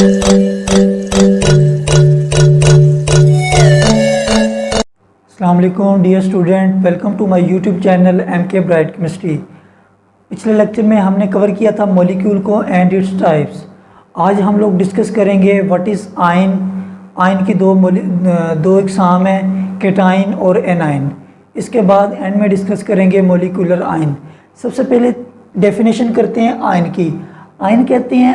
अस्सलाम वालेकुम dear student, welcome to my YouTube channel MK bright chemistry. पिछले lecture में हमने कवर किया था मॉलिक्यूल को एंड इट्स टाइप्स। आज हम लोग डिस्कस करेंगे व्हाट इज़ आयन। आयन की दो इकसाम हैं, केटाइन और एनाइन। इसके बाद एंड में डिस्कस करेंगे मॉलिक्यूलर आयन। सबसे पहले डेफिनेशन करते हैं आयन की। आयन कहते हैं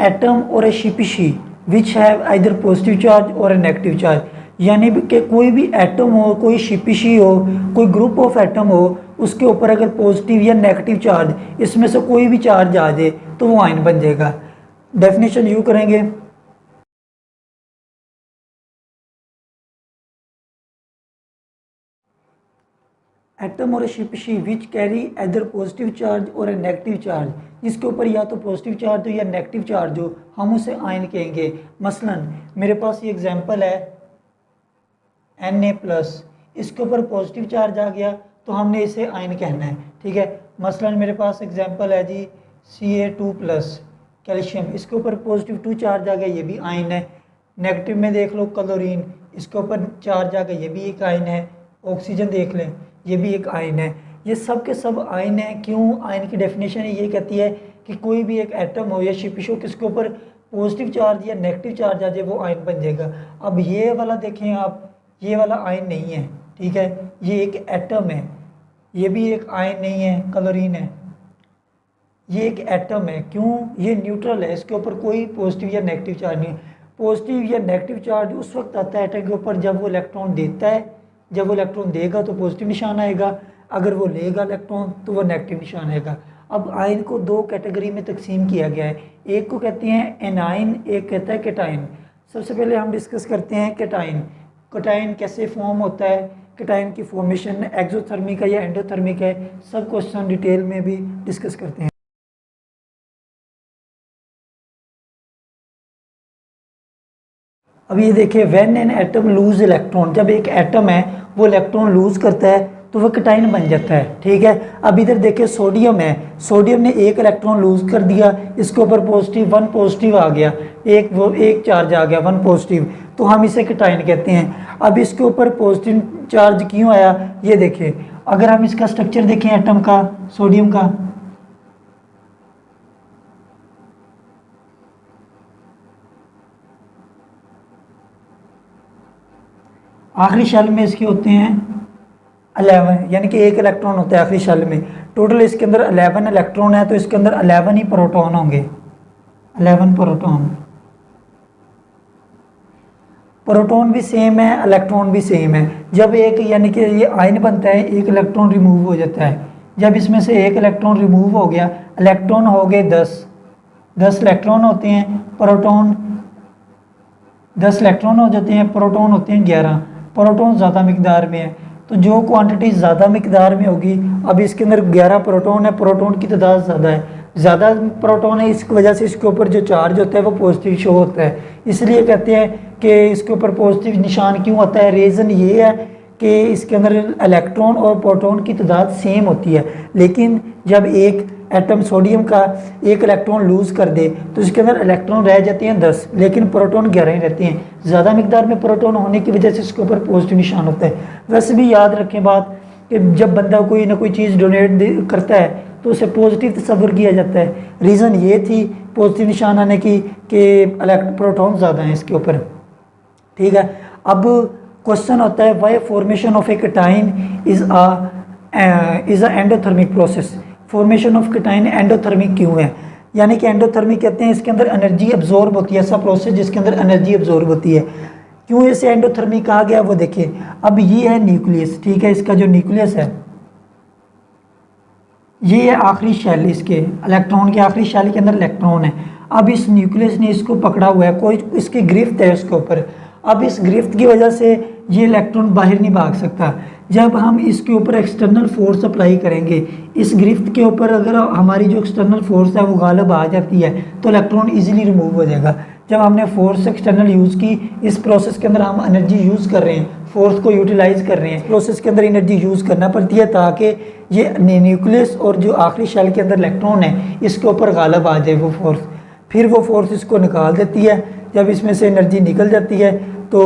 atom or a species which have either positive charge or a negative charge, यानी कि कोई भी एटम हो, कोई शिपिशी हो, कोई ग्रुप ऑफ एटम हो, उसके ऊपर अगर पॉजिटिव या नेगेटिव चार्ज इसमें से कोई भी चार्ज आ जाए तो वो आयन बन जाएगा। डेफिनेशन यूँ करेंगे, atom or species which carry either positive charge or a negative charge, जिसके ऊपर या तो पॉजिटिव चार्ज हो या नेगेटिव चार्ज हो, हम उसे आयन कहेंगे। मसलन मेरे पास ये एग्जांपल है Na+, इसके ऊपर पॉजिटिव चार्ज आ गया तो हमने इसे आयन कहना है, ठीक है। मसलन मेरे पास एग्जांपल है जी Ca2+ कैल्शियम, इसके ऊपर पॉजिटिव 2 चार्ज आ गया, ये भी आयन है। नेगेटिव में देख लो क्लोरीन, इसके ऊपर चार्ज आ गया, ये भी एक आयन है। ऑक्सीजन देख लें, ये भी एक आयन है। ये सब के सब आयन है। क्यों? आयन की डेफिनेशन ये कहती है कि कोई भी एक एटम हो या शिपिश हो, किसके ऊपर पॉजिटिव चार्ज या नेगेटिव चार्ज आ जाए वो आयन बन जाएगा। अब ये वाला देखें आप, ये वाला आयन नहीं है, ठीक है, ये एक एटम है। ये भी एक आयन नहीं है, क्लोरीन है, ये एक एटम है। क्यों? ये न्यूट्रल है, इसके ऊपर कोई पॉजिटिव या नेगेटिव चार्ज नहीं। पॉजिटिव या नेगेटिव चार्ज उस वक्त आता है एटम के ऊपर जब वो इलेक्ट्रॉन देता है। जब वो इलेक्ट्रॉन देगा तो पॉजिटिव निशान आएगा, अगर वो लेगा इलेक्ट्रॉन तो वो नेगेटिव निशान आएगा। अब आयन को दो कैटेगरी में तकसीम किया गया है, एक को कहते हैं एनाइन, एक कहता है केटाइन। सबसे पहले हम डिस्कस करते हैं केटाइन। केटाइन कैसे फॉर्म होता है, केटाइन की फॉर्मेशन एक्सोथर्मिक है या एंडोथर्मिक है, सब क्वेश्चन डिटेल में भी डिस्कस करते हैं। अब ये देखिए, when an atom loose electron, जब एक एटम है वो इलेक्ट्रॉन लूज करता है तो वह केटाइन बन जाता है, ठीक है। अब इधर देखिए सोडियम है, सोडियम ने एक इलेक्ट्रॉन लूज कर दिया, इसके ऊपर पॉजिटिव 1 पॉजिटिव आ गया, एक चार्ज आ गया 1 पॉजिटिव, तो हम इसे केटाइन कहते हैं। अब इसके ऊपर पॉजिटिव चार्ज क्यों आया, ये देखिए, अगर हम इसका स्ट्रक्चर देखें एटम का, सोडियम का, आखिरी शेल में इसके होते हैं 11, यानी कि एक इलेक्ट्रॉन होता है आखिरी शेल में। टोटल इसके अंदर 11 इलेक्ट्रॉन है, तो इसके अंदर 11 ही प्रोटॉन होंगे, 11 प्रोटॉन। प्रोटॉन भी सेम है, इलेक्ट्रॉन भी सेम है। जब एक, यानी कि ये आयन बनता है, एक इलेक्ट्रॉन रिमूव हो जाता है। जब इसमें से एक इलेक्ट्रॉन रिमूव हो गया, इलेक्ट्रॉन हो गए 10 इलेक्ट्रॉन होते हैं, प्रोटॉन 10 इलेक्ट्रॉन हो जाते हैं, प्रोटॉन होते हैं 11। प्रोटॉन ज़्यादा मिकदार में है, तो जो क्वांटिटी ज़्यादा मिकदार में होगी, अब इसके अंदर 11 प्रोटॉन है, प्रोटॉन की तादाद ज़्यादा है, ज़्यादा प्रोटॉन है, इस वजह से इसके ऊपर जो चार्ज होता है वो पॉजिटिव शो होता है। इसलिए कहते हैं कि इसके ऊपर पॉजिटिव निशान क्यों आता है। रीज़न ये है कि इसके अंदर इलेक्ट्रॉन और प्रोटॉन की तादाद सेम होती है, लेकिन जब एक एटम सोडियम का एक इलेक्ट्रॉन लूज़ कर दे तो इसके अंदर इलेक्ट्रॉन रह जाते हैं 10, लेकिन प्रोटॉन 11 ही रहते हैं। ज़्यादा मिकदार में प्रोटॉन होने की वजह से इसके ऊपर पॉजिटिव निशान होता है। वैसे भी याद रखें बात कि जब बंदा कोई ना कोई चीज़ डोनेट करता है तो उसे पॉजिटिव तस्वर किया जाता है। रीज़न ये थी पॉजिटिव निशान आने की कि प्रोटॉन ज़्यादा हैं इसके ऊपर, ठीक है। अब क्वेश्चन होता है, why formation of a cation is a endothermic process. Formation of cation endothermic क्यों है, यानी कि एंडोथर्मिक कहते हैं इसके अंदर एनर्जी अब्जॉर्ब होती है, ऐसा प्रोसेस जिसके अंदर एनर्जी अब्जॉर्ब होती है। क्यों इसे एंडोथर्मिक कहा गया वो देखिए। अब ये है न्यूक्लियस, ठीक है, इसका जो न्यूक्लियस है ये है आखिरी शेल, इसके इलेक्ट्रॉन के आखिरी शेल के अंदर इलेक्ट्रॉन है। अब इस न्यूक्लियस ने इसको पकड़ा हुआ है, कोई इसकी गिरफ्त है उसके ऊपर। अब इस गिरफ्त की वजह से ये इलेक्ट्रॉन बाहर नहीं भाग सकता। जब हम इसके ऊपर एक्सटर्नल फोर्स अप्लाई करेंगे, इस गिरफ्त के ऊपर अगर हमारी जो एक्सटर्नल फोर्स है वो गालिब आ जाती है तो इलेक्ट्रॉन इजीली रिमूव हो जाएगा। जब हमने फोर्स एक्सटर्नल यूज़ की, इस प्रोसेस के अंदर हम एनर्जी यूज़ कर रहे हैं, फोर्स को यूटिलाइज कर रहे हैं, प्रोसेस के अंदर एनर्जी यूज़ करना पड़ती है ताकि ये न्यूक्लियस और जो आखिरी शेल के अंदर इलेक्ट्रॉन है इसके ऊपर गालिब आ जाए वो फोर्स। फिर वो फोर्स इसको निकाल देती है। जब इसमें से एनर्जी निकल जाती है तो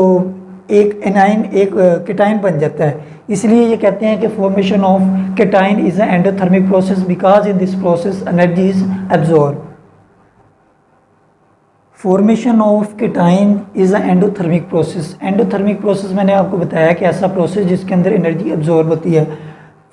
एक एनाइन एक केटाइन बन जाता है। इसलिए ये कहते हैं कि formation of cation is a endothermic process because in this process energy is absorb. Formation of cation is a endothermic process. Endothermic process मैंने आपको बताया कि ऐसा प्रोसेस जिसके अंदर एनर्जी एब्जॉर्ब होती है।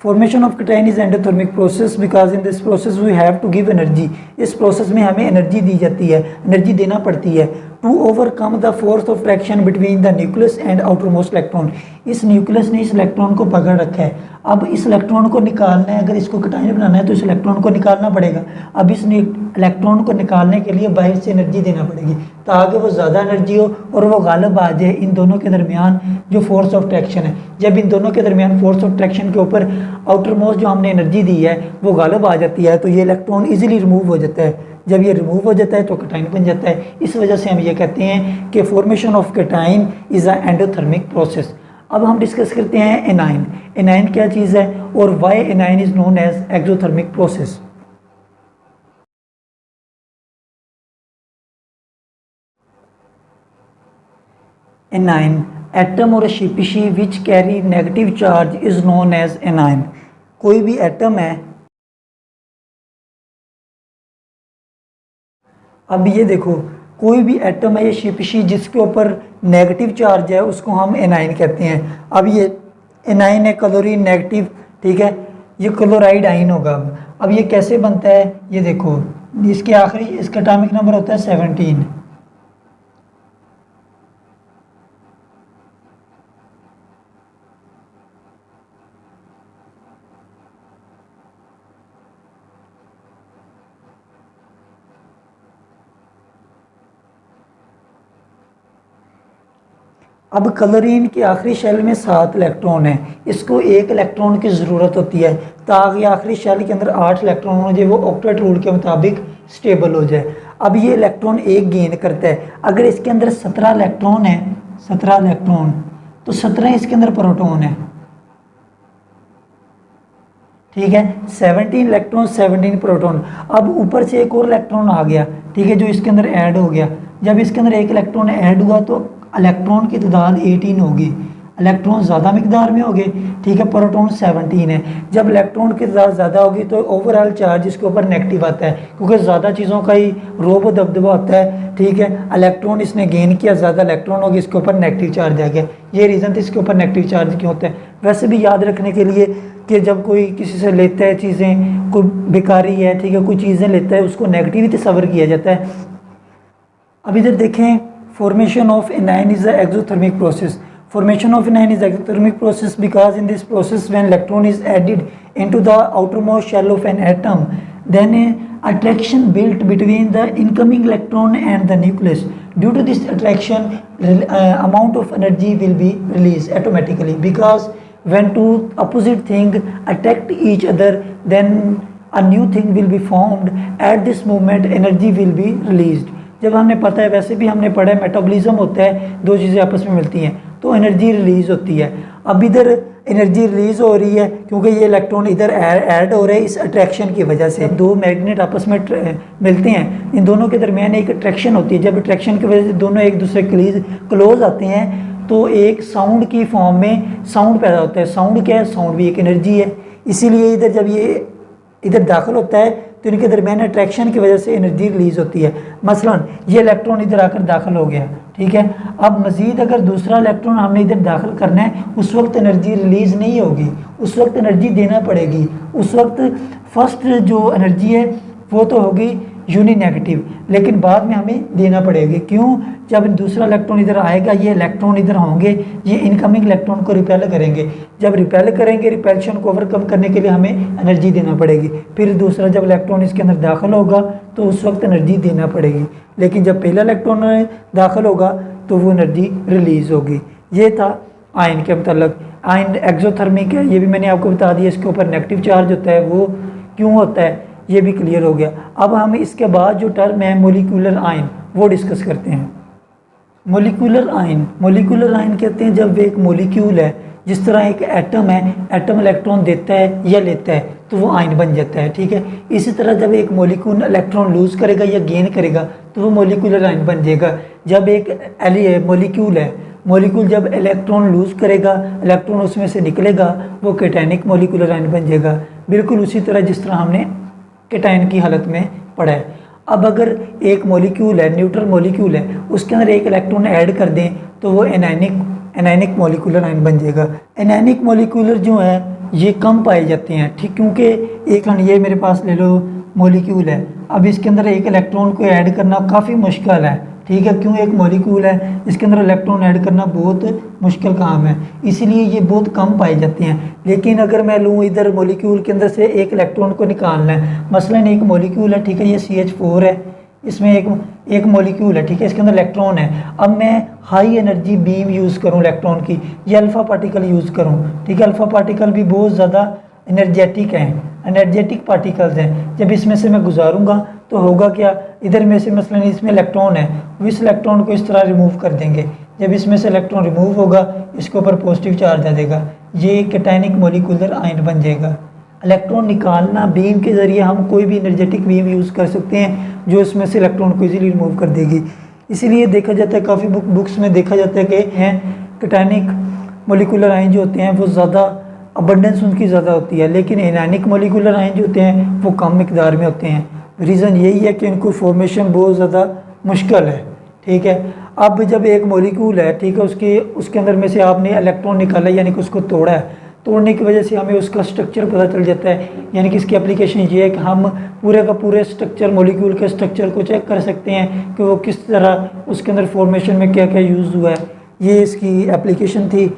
Formation of cation is endothermic process because in this process we have to give energy. इस प्रोसेस में हमें एनर्जी दी जाती है, एनर्जी देना पड़ती है to overcome the force of traction between the nucleus and outermost electron. इस न्यूक्लियस ने इस इलेक्ट्रॉन को पकड़ रखा है। अब इस इलेक्ट्रॉन को निकालना है, अगर इसको केटाइन बनाना है तो इस इलेक्ट्रॉन को निकालना पड़ेगा। अब इस इलेक्ट्रॉन को निकालने के लिए बाहर से एनर्जी देना पड़ेगी ताकि वो ज़्यादा एनर्जी हो और वो गालिब आ जाए इन दोनों के दरमियान जो फोर्स ऑफ ट्रैक्शन है। जब इन दोनों के दरमियान फोर्स ऑफ ट्रैक्शन के ऊपर आउटर मोस्ट जो हमने एनर्जी दी है वो गालिब आ जाती है तो ये इलेक्ट्रॉन ईजिली रिमूव हो जाता है। जब ये रिमूव हो जाता है तो केटाइन बन जाता है। इस वजह से हम ये कहते हैं कि formation of cation is a endothermic process. अब हम डिस्कस करते हैं एनाइन। एनाइन क्या चीज़ है और why anion is known as exothermic process. Anion atom or species which carry negative charge is known as anion. कोई भी एटम है, अब ये देखो कोई भी एटम है या स्पीशी जिसके ऊपर नेगेटिव चार्ज है उसको हम एनाइन कहते हैं। अब ये एनाइन है, क्लोरीन नेगेटिव, ठीक है, ये क्लोराइड आइन होगा। अब ये कैसे बनता है ये देखो, इसके आखिरी इसका एटॉमिक नंबर होता है 17। अब क्लोरीन के आखिरी शेल में 7 इलेक्ट्रॉन है, इसको 1 इलेक्ट्रॉन की ज़रूरत होती है ताकि आखिरी शेल के अंदर 8 इलेक्ट्रॉन हो जाए, वो ऑक्टेट रूल के मुताबिक स्टेबल हो जाए। अब ये इलेक्ट्रॉन एक गेन करता है। अगर इसके अंदर 17 इलेक्ट्रॉन है, 17 इलेक्ट्रॉन, तो 17 इसके अंदर प्रोटॉन है, ठीक है, 17 इलेक्ट्रॉन 17 प्रोटॉन। अब ऊपर से एक और इलेक्ट्रॉन आ गया, ठीक है, जो इसके अंदर ऐड हो गया। जब इसके अंदर एक इलेक्ट्रॉन ऐड हुआ तो इलेक्ट्रॉन की तादाद 18 होगी, इलेक्ट्रॉन ज़्यादा मिकदार में होंगे, ठीक है, प्रोटॉन 17 है। जब इलेक्ट्रॉन की तादाद ज़्यादा होगी तो ओवरऑल चार्ज इसके ऊपर नेगेटिव आता है क्योंकि ज़्यादा चीज़ों का ही रोब दबदबा होता है, ठीक है। इलेक्ट्रॉन इसने गेन किया, ज़्यादा इलेक्ट्रॉन होगी, इसके ऊपर नेगेटिव चार्ज आ गया। ये रीज़न था इसके ऊपर नेगेटिव चार्ज क्यों होता है। वैसे भी याद रखने के लिए कि जब कोई किसी से लेता है चीज़ें, कोई बेकारी है, ठीक है, कोई चीज़ें लेता है, उसको नेगेटिव ही तस्वर किया जाता है। अब इधर देखें, formation of anion is an exothermic process. Formation of anion is exothermic process because in this process when electron is added into the outermost shell of an atom, then attraction built between the incoming electron and the nucleus. Due to this attraction, amount of energy will be released automatically because when two opposite things attract each other, then a new thing will be formed. At this moment, energy will be released. जब हमने पता है, वैसे भी हमने पढ़ा है, metabolism होता है, दो चीज़ें आपस में मिलती हैं तो एनर्जी रिलीज़ होती है। अब इधर एनर्जी रिलीज़ हो रही है क्योंकि ये इलेक्ट्रॉन इधर ऐड हो रहे हैं इस अट्रैक्शन की वजह से। दो मैग्नेट आपस में मिलते हैं, इन दोनों के दरमियान एक अट्रैक्शन होती है। जब अट्रैक्शन की वजह से दोनों एक दूसरे क्लोज आते हैं तो एक साउंड की फॉर्म में साउंड पैदा होता है। साउंड क्या है? साउंड भी एक एनर्जी है। इसीलिए इधर जब ये इधर दाखिल होता है तो इनके दरमियान अट्रैक्शन की वजह से एनर्जी रिलीज़ होती है। मसलन ये इलेक्ट्रॉन इधर आकर दाखिल हो गया, ठीक है। अब मज़ीद अगर दूसरा इलेक्ट्रॉन हमने इधर दाखिल करना है, उस वक्त एनर्जी रिलीज़ नहीं होगी, उस वक्त एनर्जी देना पड़ेगी। उस वक्त फर्स्ट जो एनर्जी है वो तो होगी यूनी नेगेटिव, लेकिन बाद में हमें देना पड़ेगी। क्यों? जब दूसरा इलेक्ट्रॉन इधर आएगा, ये इलेक्ट्रॉन इधर होंगे, ये इनकमिंग इलेक्ट्रॉन को रिपेल करेंगे। जब रिपेल करेंगे, रिपेल्शन को ओवरकम करने के लिए हमें एनर्जी देना पड़ेगी। फिर दूसरा जब इलेक्ट्रॉन इसके अंदर दाखिल होगा तो उस वक्त एनर्जी देना पड़ेगी। लेकिन जब पहला इलेक्ट्रॉन दाखिल होगा तो वो एनर्जी रिलीज़ होगी। ये था आयन के मतलब। आयन एक्सोथर्मिक है, ये भी मैंने आपको बता दिया। इसके ऊपर नेगेटिव चार्ज होता है, वो क्यों होता है ये भी क्लियर हो गया। अब हम इसके बाद जो टर्म है मोलिकुलर आयन वो डिस्कस करते हैं। मोलिकुलर आयन कहते हैं जब एक मोलिक्यूल है, जिस तरह एक एटम है, एटम इलेक्ट्रॉन देता है या लेता है तो वो आयन बन जाता है, ठीक है। इसी तरह जब एक मॉलिक्यूल इलेक्ट्रॉन लूज करेगा या गेन करेगा तो वो मॉलिक्यूलर आयन बन जाएगा। जब एक मॉलिक्यूल जब इलेक्ट्रॉन लूज करेगा, इलेक्ट्रॉन उसमें से निकलेगा, वो कैटायनिक मॉलिक्यूलर आयन बन जाएगा। बिल्कुल उसी तरह जिस तरह हमने कैटायन की हालत में पढ़ा है। अब अगर एक मॉलिक्यूल है, न्यूट्रल मॉलिक्यूल है, उसके अंदर एक इलेक्ट्रॉन ऐड कर दें तो वो एनायनिक मॉलिक्यूलर आयन बन जाएगा। एनायनिक मॉलिक्यूलर जो है ये कम पाए जाते हैं, ठीक, क्योंकि एक ये मेरे पास ले लो मॉलिक्यूल है, अब इसके अंदर एक इलेक्ट्रॉन को ऐड करना काफ़ी मुश्किल है, ठीक है। क्यों? एक मॉलिक्यूल है, इसके अंदर इलेक्ट्रॉन ऐड करना बहुत मुश्किल काम है, इसीलिए ये बहुत कम पाए जाते हैं। लेकिन अगर मैं लूँ इधर मॉलिक्यूल के अंदर से एक इलेक्ट्रॉन को निकालना है, मसलन एक मॉलिक्यूल है, ठीक है, ये CH4 है, इसमें एक मॉलिक्यूल है, ठीक है, इसके अंदर इलेक्ट्रॉन है। अब मैं हाई एनर्जी बीम यूज़ करूँ इलेक्ट्रॉन की, ये अल्फ़ा पार्टिकल यूज़ करूँ, ठीक है। अल्फ़ा पार्टिकल भी बहुत ज़्यादा एनर्जेटिक पार्टिकल्स हैं। जब इसमें से मैं गुजारूंगा तो होगा क्या, इधर में से मसलन इसमें इलेक्ट्रॉन है, वो इस इलेक्ट्रॉन को इस तरह रिमूव कर देंगे। जब इसमें से इलेक्ट्रॉन रिमूव होगा, इसके ऊपर पॉजिटिव चार्ज आ जाएगा, ये कैटायनिक मॉलिक्यूलर आयन बन जाएगा। इलेक्ट्रॉन निकालना, बीम के ज़रिए हम कोई भी एनर्जेटिक बीम यूज़ कर सकते हैं जो इसमें से इलेक्ट्रॉन को इजीली रिमूव कर देगी। इसीलिए देखा जाता है, काफ़ी बुक्स में देखा जाता है कि कैटायनिक मॉलिक्यूलर आयन जो होते हैं वो ज़्यादा अबंडेंस उनकी ज़्यादा होती है, लेकिन एनायनिक मॉलिक्यूलर आयन जो होते हैं वो कम मिकदार में होते हैं। रीज़न यही है कि इनको फॉर्मेशन बहुत ज़्यादा मुश्किल है, ठीक है। अब जब एक मॉलिक्यूल है, ठीक है, उसके अंदर में से आपने इलेक्ट्रॉन निकाला, यानी कि उसको तोड़ा है, तोड़ने की वजह से हमें उसका स्ट्रक्चर पता चल जाता है। यानी कि इसकी एप्लीकेशन ये है कि हम पूरे का पूरे स्ट्रक्चर, मॉलिक्यूल के स्ट्रक्चर को चेक कर सकते हैं कि वो किस तरह उसके अंदर फॉर्मेशन में क्या क्या यूज़ हुआ है। ये इसकी एप्लीकेशन थी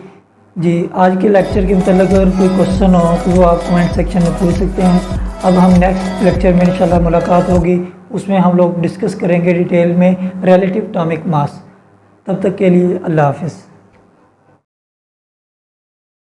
जी। आज के लेक्चर के मतलब अगर कोई क्वेश्चन हो तो वो आप कमेंट सेक्शन में पूछ सकते हैं। अब हम नेक्स्ट लेक्चर में इंशाल्लाह मुलाकात होगी, उसमें हम लोग डिस्कस करेंगे डिटेल में रिलेटिव एटॉमिक मास। तब तक के लिए अल्लाह हाफिज़।